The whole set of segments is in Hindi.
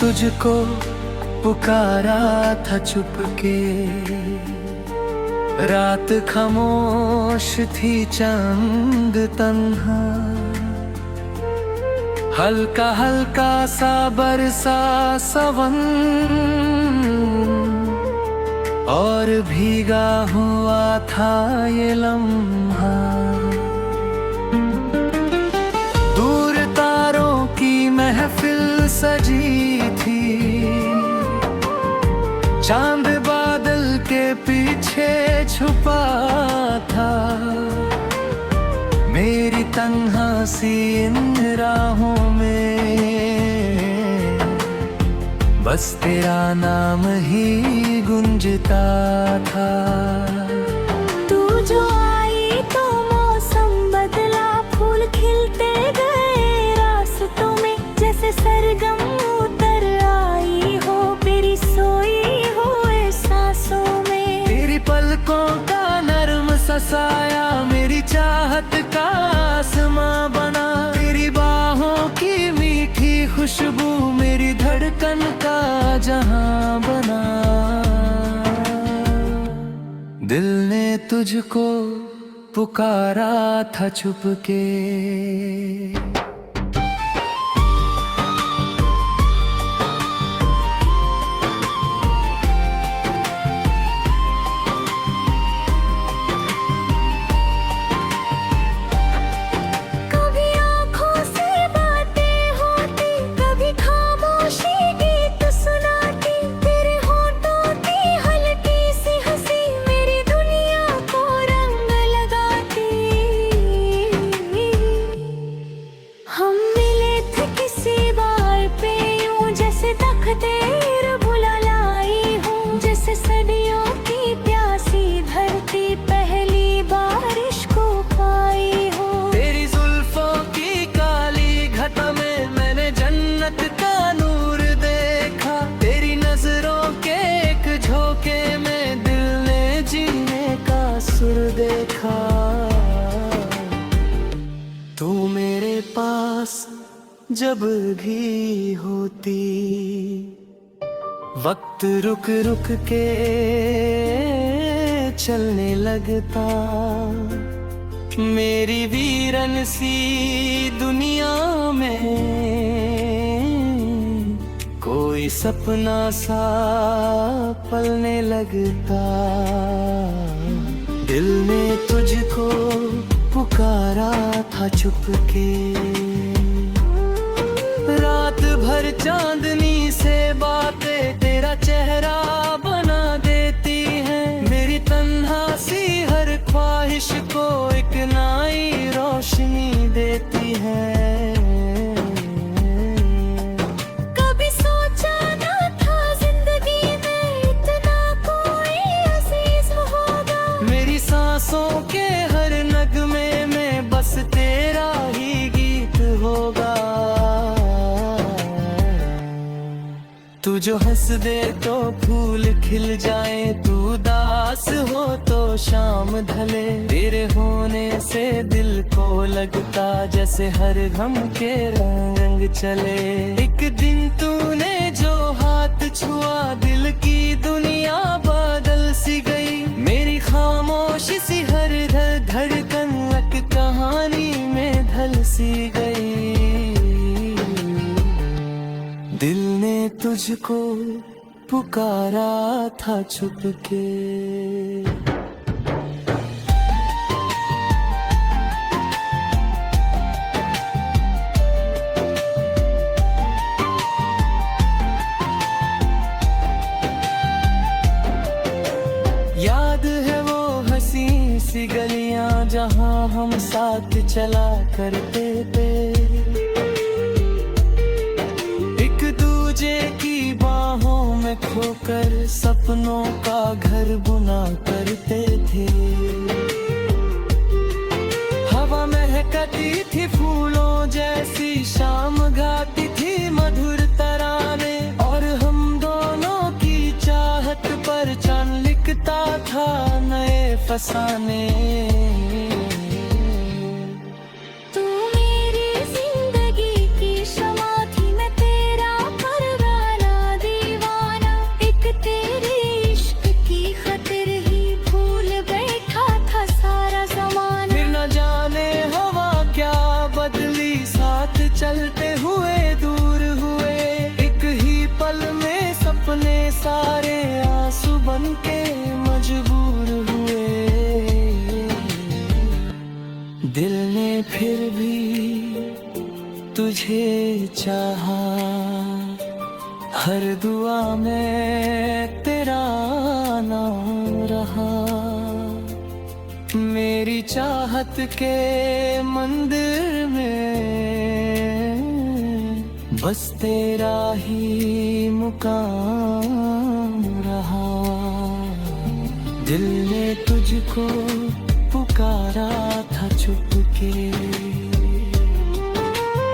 तुझको पुकारा था चुपके, रात खामोश थी चांद तन्हा, हल्का हल्का सा बरसा सावन और भीगा हुआ था ये लम्हा। दूर तारों की महफिल सजी थी, चांद बादल के पीछे छुपा था। मेरी तन्हा सी इन राहों में बस तेरा नाम ही गूंजता था। तू जो आई तो मौसम बदला, फूल खिलते गए रास्तों में, जैसे सरगम उतर आई हो मेरी सोई हुए सांसों में। तेरी पलकों का नर्म सा साया मेरी चाहत का आसमां बना, तेरी बाहों की मीठी खुशबू मेरी धड़कन का जहां बना। दिल ने तुझको पुकारा था चुपके। देखा तू मेरे पास जब भी होती, वक्त रुक रुक के चलने लगता। मेरी वीरन सी दुनिया में कोई सपना सा पलने लगता। दिल ने तुझको पुकारा था चुपके, रात भर चांदनी से बातें तेरा चेहरा बना देती हैं। मेरी तन्हा सी हर ख्वाहिश को एक नई रोशनी देती है। सांसों के हर नगमे में बस तेरा ही गीत होगा। तू जो हंस दे तो फूल खिल जाए, तू उदास हो तो शाम ढले। तेरे होने से दिल को लगता जैसे हर गम के रंग चले। एक दिन तूने जो हाथ छुआ दिल की दुनिया बदल सी गई। मेरी खामोशी सी हर धड़कन लग कहानी में ढल सी गई। दिल ने तुझको पुकारा था छुपके। याद है वो हंसी सी गलियां जहां हम साथ चला करते थे। एक दूजे की बाहों में खोकर सपनों का घर बुना करते थे। हवा महकती थी फूलों जैसी, शाम गाती थी मधुर तराने। और हम दोनों की चाहत पर चांद लिखता था नए फसाने। तू मेरी जिंदगी की शमा थी, मैं तेरा परवाना। तुझे चाहा, हर दुआ में तेरा नाम रहा। मेरी चाहत के मंदिर में बस तेरा ही मुकाम रहा। दिल ने तुझको पुकारा था चुपके,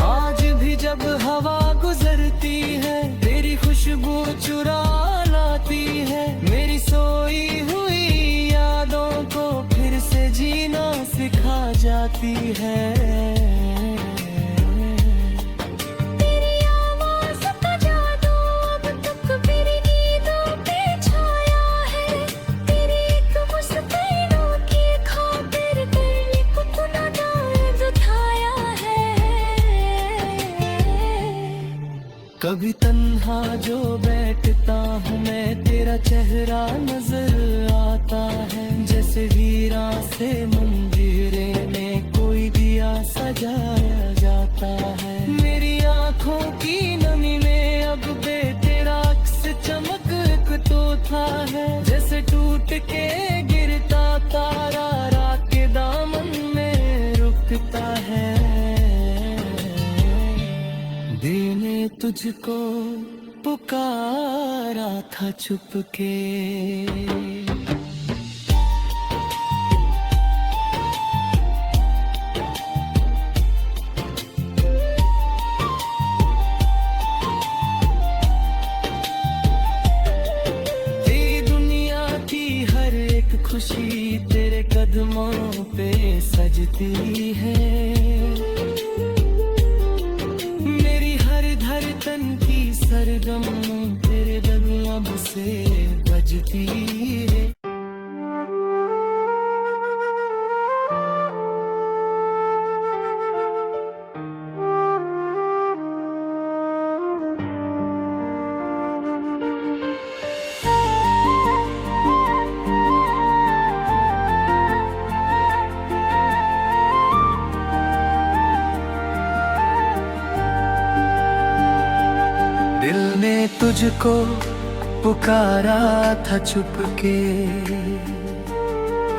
आज भी जब हवा गुजरती है तेरी खुशबू चुरा लाती है। मेरी सोई हुई यादों को फिर से जीना सिखा जाती है। तेरी आवाज़ का जादू अब तक मेरी नींदों पे छाया है। तेरी एक मुस्कान की खातिर दिल को तूने दर्द उठाया है। कभी तन्हा जो बैठता हूँ मैं, तेरा चेहरा नजर आता है। जैसे वीरा से मंदिरे में कोई दिया सजाया जाता है। मेरी आंखों की नमी में अब बे तेरा अक्स चमक तो था है। जैसे टूट के गिरता तारा रात के दामन में रुकता है। दिल ने तुझको पुकारा था चुपके। तेरी दुनिया की हर एक खुशी तेरे कदमों पे सजती है। मेरी हर धड़कन की सरगम तेरे दरलब से बजती है। दिल ने तुझको पुकारा था चुपके,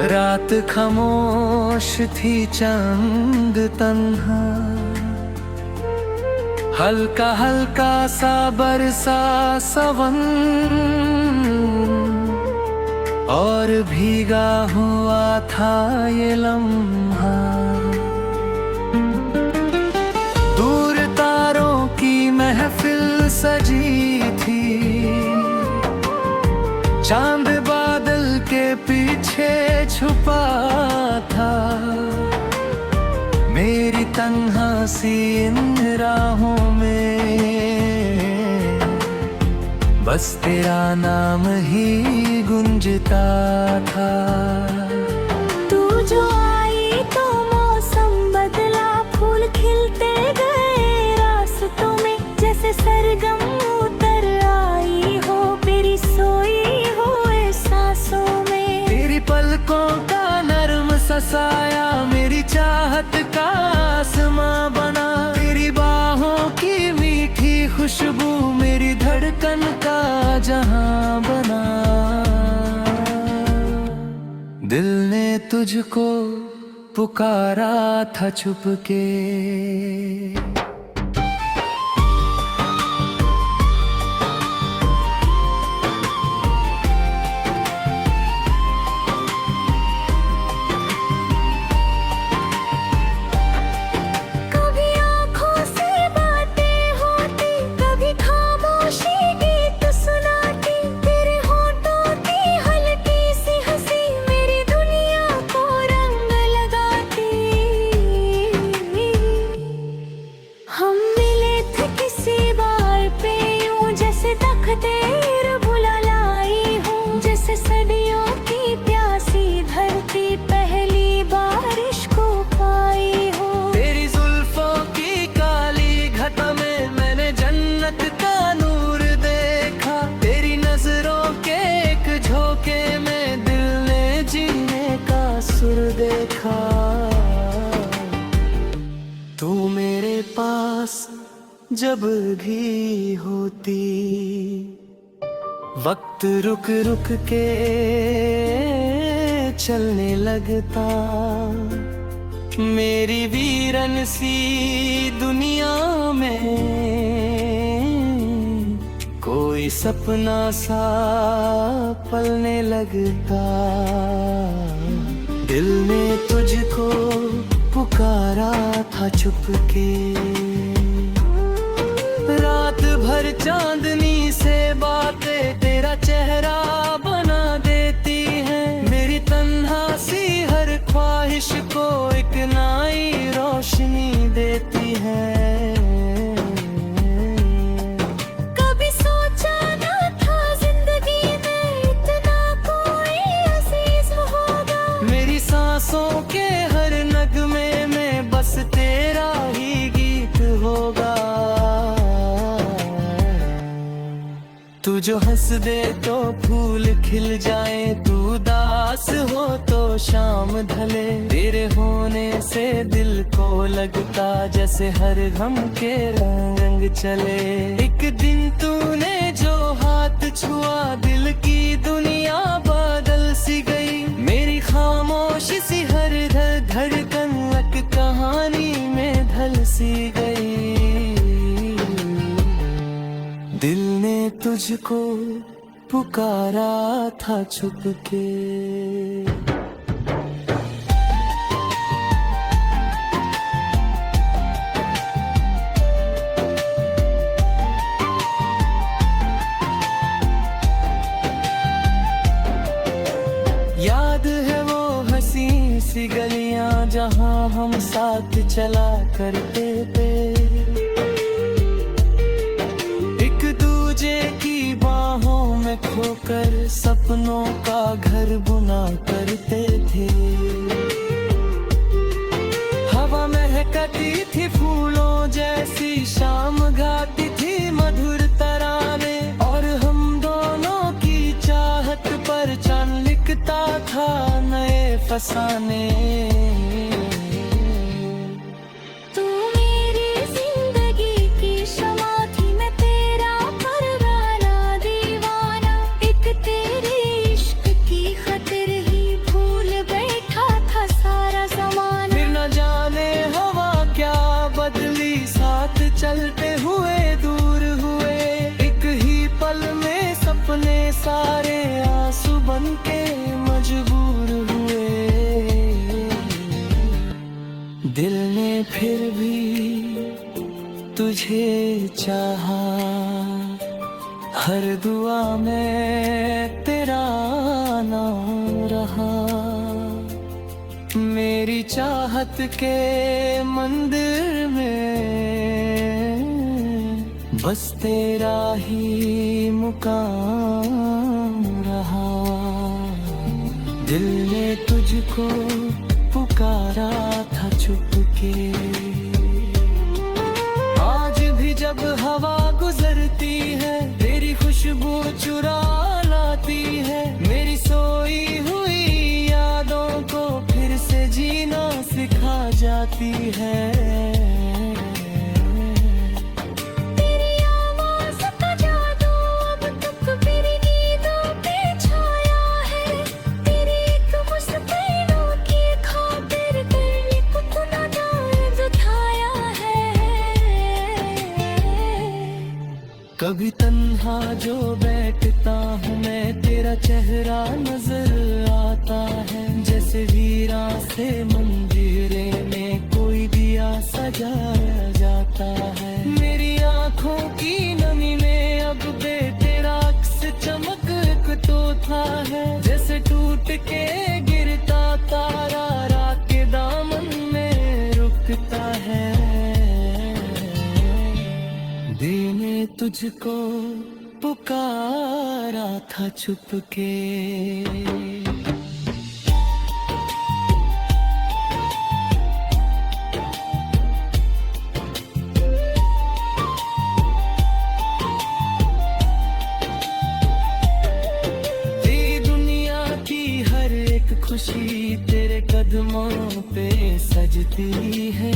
रात खामोश थी चंद तन्हा। हल्का हल्का सा बरसा सावन और भीगा हुआ था ये लम्हा। दूर तारों की महफिल सजी थी, चांद बादल के पीछे छुपा था। मेरी तन्हा सी इन राहों में बस तेरा नाम ही गूंजता था। तू जो आई तो मौसम बदला, फूल खिलते गए रास्तों में। जैसे सरगम उतर आई हो मेरी सोई हुए सांसों में। तेरी पलकों का नर्म सा साया मेरी चाहत का आसमां बना। तेरी बाहों की मीठी खुशबू मेरी धड़कन का जहां बना। दिल ने तुझको पुकारा था चुपके। देखा तू मेरे पास जब भी होती, वक्त रुक रुक के चलने लगता। मेरी वीरन सी दुनिया में कोई सपना सा पलने लगता। दिल ने तुझको पुकारा था चुपके, रात भर चांदनी से बातें तेरा चेहरा बना देती हैं। मेरी तन्हा सी हर ख्वाहिश को एक नई रोशनी देती है। कभी सोचा ना था जिंदगी में इतना कोई अजीज होगा। मेरी सांसों के हर नगमे में बस तेरा ही गीत होगा। तू जो हंस दे तो फूल खिल जाए, तू उदास हो तो शाम ढले। तेरे होने से दिल को लगता जैसे हर गम के रंग चले। एक दिन तूने जो हाथ छुआ, दिल की दुनिया बादल सी गई। मेरी खामोशी सी हर धड़कन एक कहानी में ढल सी गई। दिल ने तुझको पुकारा था छुपके। याद है वो हंसी सी गलियां जहां हम साथ चला करते थे। की बाहों में खोकर सपनों का घर बुना करते थे। हवा महकती थी फूलों जैसी, शाम गाती थी मधुर तराने। और हम दोनों की चाहत पर चांद लिखता था नए फसाने। चलते हुए दूर हुए एक ही पल में, सपने सारे आंसू बन के मजबूर हुए। दिल ने फिर भी तुझे चाहा, हर दुआ में तेरा नाम रहा। मेरी चाहत के मंदिर में बस तेरा ही मुकाम रहा। दिल ने तुझको पुकारा था चुपके। आज भी जब हवा गुजरती है, तेरी खुशबू चुरा लाती है। मेरी सोई हुई यादों को फिर से जीना सिखा जाती है। कभी तन्हा जो बैठता हूँ मैं, तेरा चेहरा नजर आता है। जैसे वीरा से मंदिरे में कोई दिया सजाया जाता है। मेरी आंखों की नमी में अब बे तेरा अक्स चमक तो था है। जैसे टूट के गिरता तारा रात के दामन में रुकता है। देने तुझको पुकारा था छुपके। खुशी तेरे कदमों पे सजती है।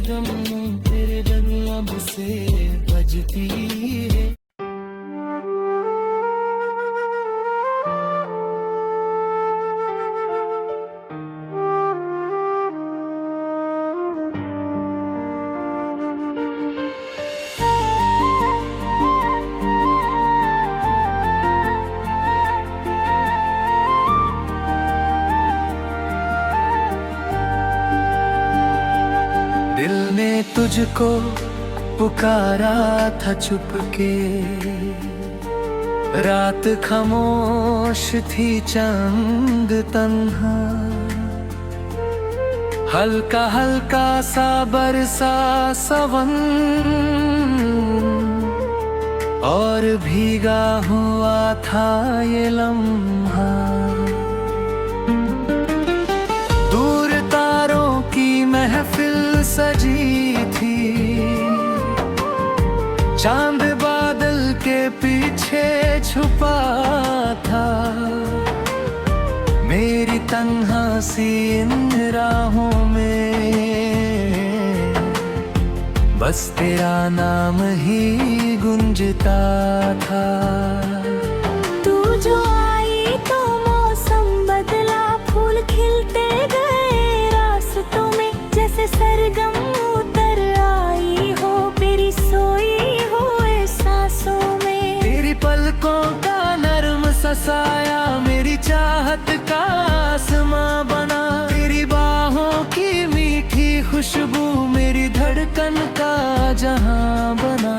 रिदम तेरे बिन लब से बजती है। दिल ने तुझको पुकारा था चुपके, रात खामोश थी चंद तन्हा, हल्का हल्का सा बरसा सावन और भीगा हुआ था ये लम्हा। दूर तारों की महफिल सजी थी, चांद बादल के पीछे छुपा था, मेरी तन्हा सी इन राहों में बस तेरा नाम ही गूंजता था। तू जो आई तो मौसम बदला, फूल खिलते गए रास्तों में, जैसे सरगम उतर आई हो मेरी सोई हुए सांसों में। तेरी पलकों का नर्म सा साया मेरी चाहत का आसमां बना, तेरी बाहों की मीठी खुशबू मेरी धड़कन का जहां बना।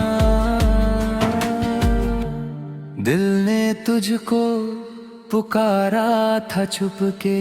दिल ने तुझको पुकारा था चुपके।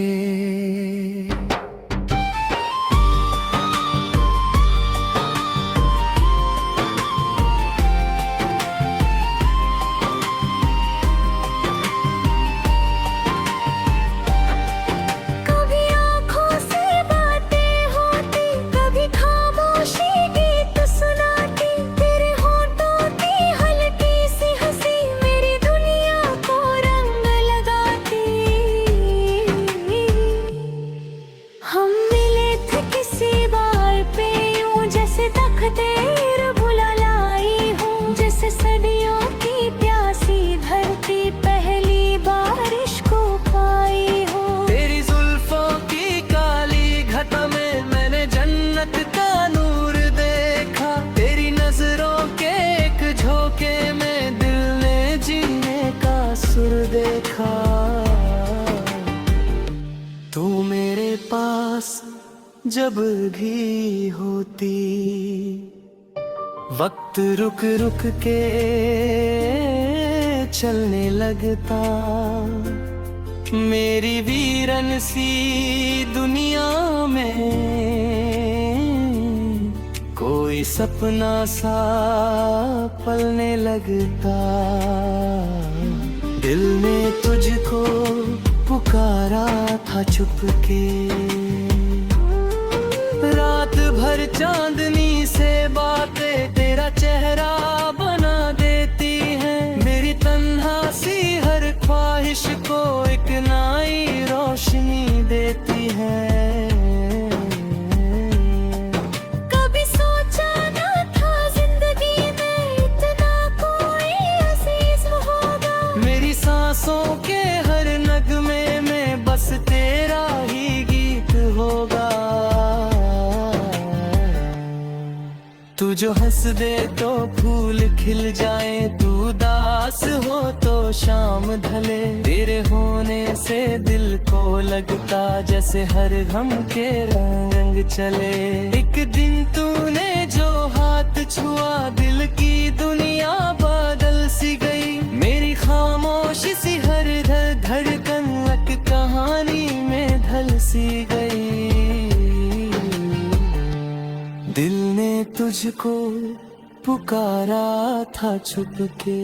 देखा तू मेरे पास जब भी होती, वक्त रुक रुक के चलने लगता, मेरी वीरन सी दुनिया में कोई सपना सा पलने लगता। दिल ने तुझको पुकारा था चुपके, रात भर चांदनी से बातें तेरा चेहरा बना देती हैं, मेरी तन्हा सी हर ख्वाहिश को एक नई रोशनी देती है। सांसों के हर नगमे में बस तेरा ही गीत होगा। तू जो हंस दे तो फूल खिल जाए, तू उदास हो तो शाम ढले, तेरे होने से दिल को लगता जैसे हर गम के रंग चले। एक दिन तूने जो हाथ छुआ दिल की दुनिया बादल सी गई, मेरी खामोशी सी हर धड़कन एक कहानी में ढल सी गई। दिल ने तुझको पुकारा था छुपके।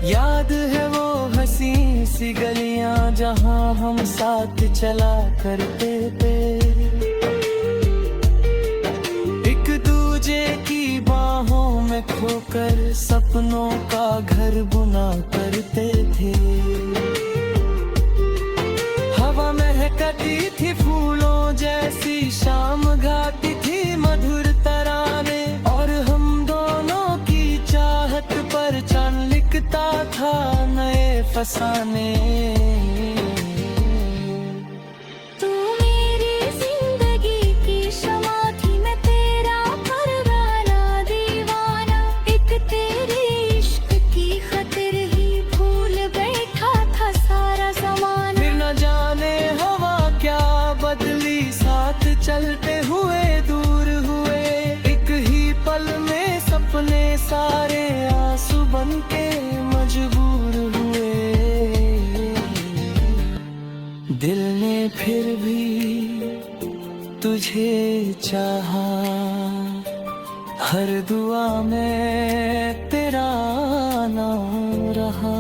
याद है वो हंसी सी गलियां जहां हम साथ चला करते थे, एक दूसरे सपनों का घर बुना करते थे। हवा महकती थी फूलों जैसी, शाम गाती थी मधुर तराने, और हम दोनों की चाहत पर चांद लिखता था नए फसाने। तू मेरी जिंदगी की शमा थी, मैं तेरा परवाना दीवाना। एक तेरे इश्क की खातिर ही भूल बैठा था सारा ज़माना। फिर न जाने हवा क्या बदली, साथ चलते हुए दूर हुए। एक ही पल में सपने सारे आंसू बन के मजबूर हुए। दिल ने फिर भी तुझे चाहा, हर दुआ में तेरा नाम रहा।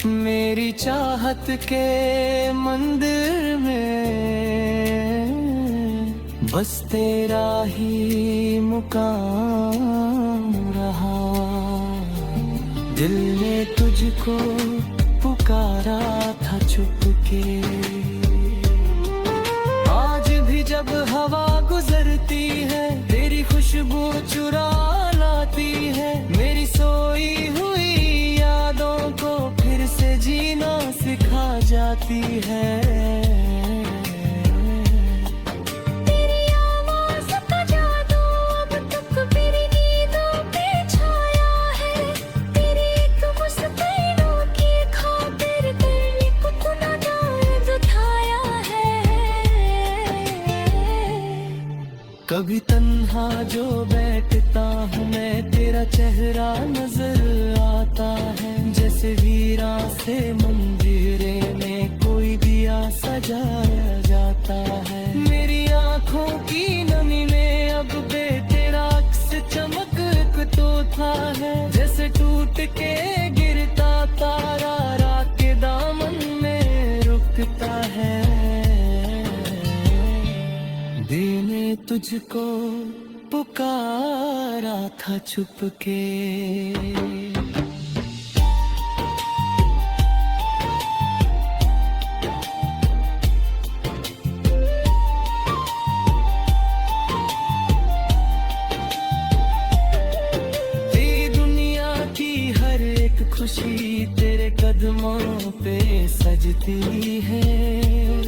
मेरी चाहत के मंदिर में बस तेरा ही मुकाम रहा। दिल ने तुझको पुकारा था चुपके। आज भी जब हवा गुजरती है, तेरी खुशबू चुरा लाती है। मेरी सोई हुई यादों को फिर से जीना सिखा जाती है। तेरी आवाज़ का जादू अब तक मेरी नींदों पे छाया है। तेरी एक मुस्कानों की खातिर दिल को तूने नाज उठाया है। कभी तन्हा जो बैठता हूँ मैं, तेरा चेहरा नजर आता है। जैसे वीरा से मंदिरे में कोई दिया सजाया जाता है। मेरी आंखों की नमी में अब बे तेरा अक्स चमक तो था है। जैसे टूट के गिरता तारा रात के दामन में रुकता है। देने तुझको पुकारा था छुपके। तेरी दुनिया की हर एक खुशी तेरे कदमों पे सजती है।